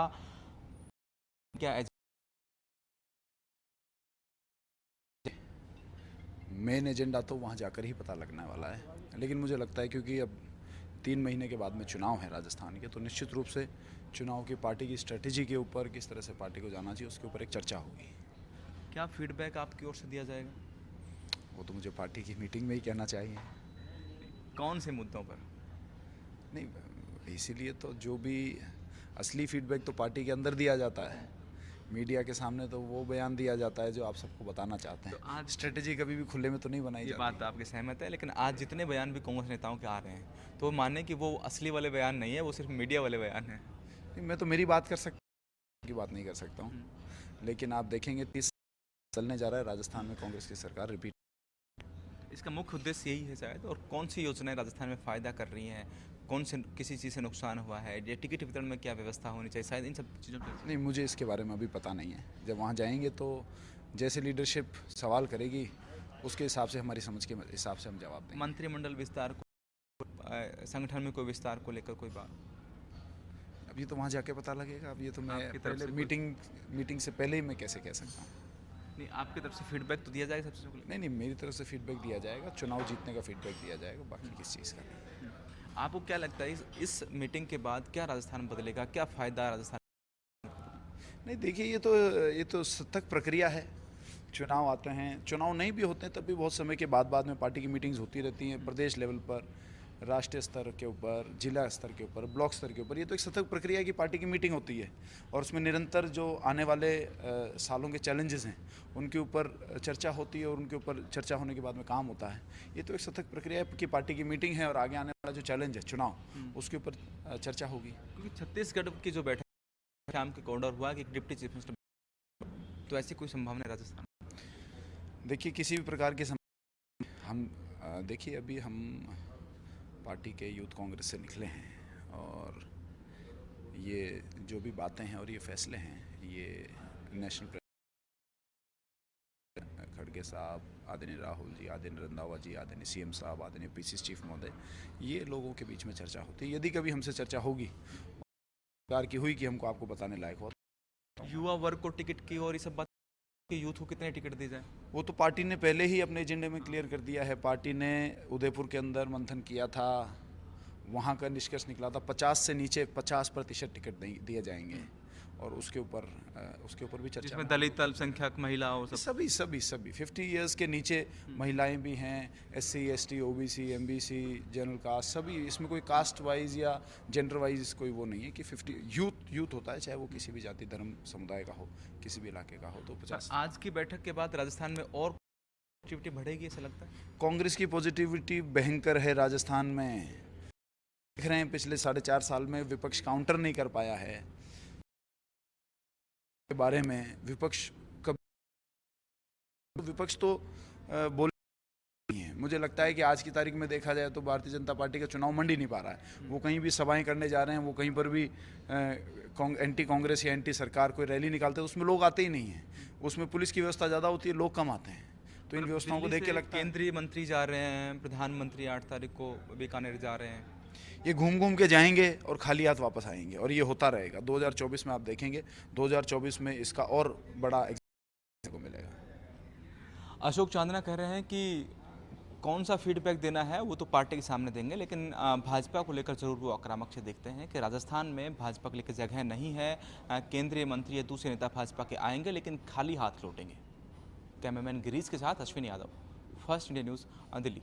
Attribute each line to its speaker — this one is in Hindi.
Speaker 1: क्या
Speaker 2: मेन एजेंडा तो वहाँ जाकर ही पता लगने वाला है, लेकिन मुझे लगता है क्योंकि अब 3 महीने के बाद में चुनाव है राजस्थान के, तो निश्चित रूप से चुनाव की पार्टी की स्ट्रेटेजी के ऊपर, किस तरह से पार्टी को जाना चाहिए, उसके ऊपर एक चर्चा होगी।
Speaker 1: क्या फीडबैक आपकी ओर से दिया जाएगा?
Speaker 2: वो तो मुझे पार्टी की मीटिंग में ही कहना चाहिए।
Speaker 1: कौन से मुद्दों पर?
Speaker 2: नहीं, इसीलिए तो जो भी असली फीडबैक तो पार्टी के अंदर दिया जाता है, मीडिया के सामने तो वो बयान दिया जाता है जो आप सबको बताना चाहते
Speaker 1: तो
Speaker 2: हैं।
Speaker 1: आज
Speaker 2: स्ट्रेटेजी कभी भी खुले में तो नहीं बनाई
Speaker 1: ये
Speaker 2: जाती।
Speaker 1: बात आपके सहमत है, लेकिन आज जितने बयान भी कांग्रेस नेताओं के आ रहे हैं तो वो माने कि वो असली वाले बयान नहीं है, वो सिर्फ मीडिया वाले बयान हैं।
Speaker 2: नहीं, मैं तो मेरी बात कर सकता की बात नहीं कर सकता हूँ, लेकिन आप देखेंगे 30 चलने जा रहा है राजस्थान में कांग्रेस की सरकार रिपीट।
Speaker 1: इसका मुख्य उद्देश्य यही है शायद। और कौन सी योजनाएं राजस्थान में फ़ायदा कर रही हैं, कौन से किसी चीज़ से नुकसान हुआ है, ये टिकट वितरण में क्या व्यवस्था होनी चाहिए, शायद इन सब चीज़ों पर।
Speaker 2: नहीं, मुझे इसके बारे में अभी पता नहीं है। जब वहाँ जाएंगे तो जैसे लीडरशिप सवाल करेगी उसके हिसाब से, हमारी समझ के हिसाब से हम जवाब देंगे।
Speaker 1: मंत्रिमंडल विस्तार को, संगठन में कोई विस्तार को लेकर कोई बात?
Speaker 2: अभी तो वहाँ जाके पता लगेगा। अब ये तो मैं
Speaker 1: आपकी तरफ
Speaker 2: पहले
Speaker 1: से
Speaker 2: मीटिंग से पहले ही मैं कैसे कह सकता हूँ।
Speaker 1: नहीं, आपकी तरफ से फीडबैक तो दिया जाएगा सब चीज़ों को लेकर?
Speaker 2: नहीं, मेरी तरफ से फीडबैक दिया जाएगा, चुनाव जीतने का फीडबैक दिया जाएगा, बाकी किस चीज़ का नहीं।
Speaker 1: आपको क्या लगता है इस मीटिंग के बाद क्या राजस्थान बदलेगा, क्या फ़ायदा राजस्थान?
Speaker 2: नहीं, देखिए, ये तो सतत प्रक्रिया है। चुनाव आते हैं, चुनाव नहीं भी होते हैं तब भी बहुत समय के बाद में पार्टी की मीटिंग्स होती रहती हैं, प्रदेश लेवल पर, राष्ट्रीय स्तर के ऊपर, जिला स्तर के ऊपर, ब्लॉक स्तर के ऊपर। ये तो एक सतत प्रक्रिया की पार्टी की मीटिंग होती है और उसमें निरंतर जो आने वाले सालों के चैलेंजेस हैं उनके ऊपर चर्चा होती है और उनके ऊपर चर्चा होने के बाद में काम होता है। ये तो एक सतत प्रक्रिया की पार्टी की मीटिंग है और आगे आने वाला जो चैलेंज है चुनाव, उसके ऊपर चर्चा होगी।
Speaker 1: क्योंकि छत्तीसगढ़ की जो बैठक शाम के ऑर्डर हुआ कि डिप्टी चीफ मिनिस्टर, तो ऐसी कोई संभावना है राजस्थान?
Speaker 2: देखिए, किसी भी प्रकार के हम देखिए, अभी हम पार्टी के यूथ कांग्रेस से निकले हैं और ये जो भी बातें हैं और ये फैसले हैं, ये नेशनल प्रेसिडेंट खड़गे साहब, आदरणीय राहुल जी, आदरणीय रंधावा जी, आदरणीय सीएम साहब, आदरणीय पीसीसी चीफ महोदय, ये लोगों के बीच में चर्चा होती है। यदि कभी हमसे चर्चा होगी प्रकार की हुई कि हमको आपको बताने लायक हो,
Speaker 1: युवा वर्ग को टिकट की और ये सब बात कि यूथ को कितने टिकट दी जाए,
Speaker 2: वो तो पार्टी ने पहले ही अपने एजेंडे में क्लियर कर दिया है। पार्टी ने उदयपुर के अंदर मंथन किया था, वहाँ का निष्कर्ष निकला था 50 से नीचे 50% टिकट दिए जाएंगे और उसके ऊपर भी चर्चा
Speaker 1: जिसमें दलित, अल्पसंख्यक, महिलाओं सब।
Speaker 2: सभी 50 इयर्स के नीचे महिलाएं भी हैं, SC ST OBC MBC general caste, सभी। इसमें कोई कास्ट वाइज या जेंडर वाइज कोई वो नहीं है कि 50 यूथ होता है, चाहे वो किसी भी जाति धर्म समुदाय का हो, किसी भी इलाके का हो, तो 50।
Speaker 1: आज की बैठक के बाद राजस्थान में और पॉजिटिविटी बढ़ेगी ऐसा लगता है?
Speaker 2: कांग्रेस की पॉजिटिविटी भयंकर है राजस्थान में। देख रहे हैं पिछले 4.5 साल में विपक्ष काउंटर नहीं कर पाया है के बारे में। विपक्ष तो बोल नहीं है। मुझे लगता है कि आज की तारीख में देखा जाए तो भारतीय जनता पार्टी का चुनाव मंडी नहीं पा रहा है। वो कहीं भी सभाएं करने जा रहे हैं, वो कहीं पर भी एंटी कांग्रेस या एंटी सरकार कोई रैली निकालते हैं, उसमें लोग आते ही नहीं हैं। उसमें पुलिस की व्यवस्था ज़्यादा होती है, लोग कम आते हैं। तो इन व्यवस्थाओं को देख के लगता है
Speaker 1: केंद्रीय मंत्री जा रहे हैं, प्रधानमंत्री 8 तारीख को बीकानेर जा रहे हैं।
Speaker 2: ये घूम घूम के जाएंगे और खाली हाथ वापस आएंगे और ये होता रहेगा। 2024 में आप देखेंगे, 2024 में इसका और बड़ा को मिलेगा।
Speaker 1: अशोक चांदना कह रहे हैं कि कौन सा फीडबैक देना है वो तो पार्टी के सामने देंगे, लेकिन भाजपा को लेकर जरूर वो आक्रामक से देखते हैं कि राजस्थान में भाजपा के लेकर जगह नहीं है। केंद्रीय मंत्री या दूसरे नेता भाजपा के आएंगे लेकिन खाली हाथ लौटेंगे। कैमरामैन गिरीश के साथ Ashwini Yadav, first India news, Delhi.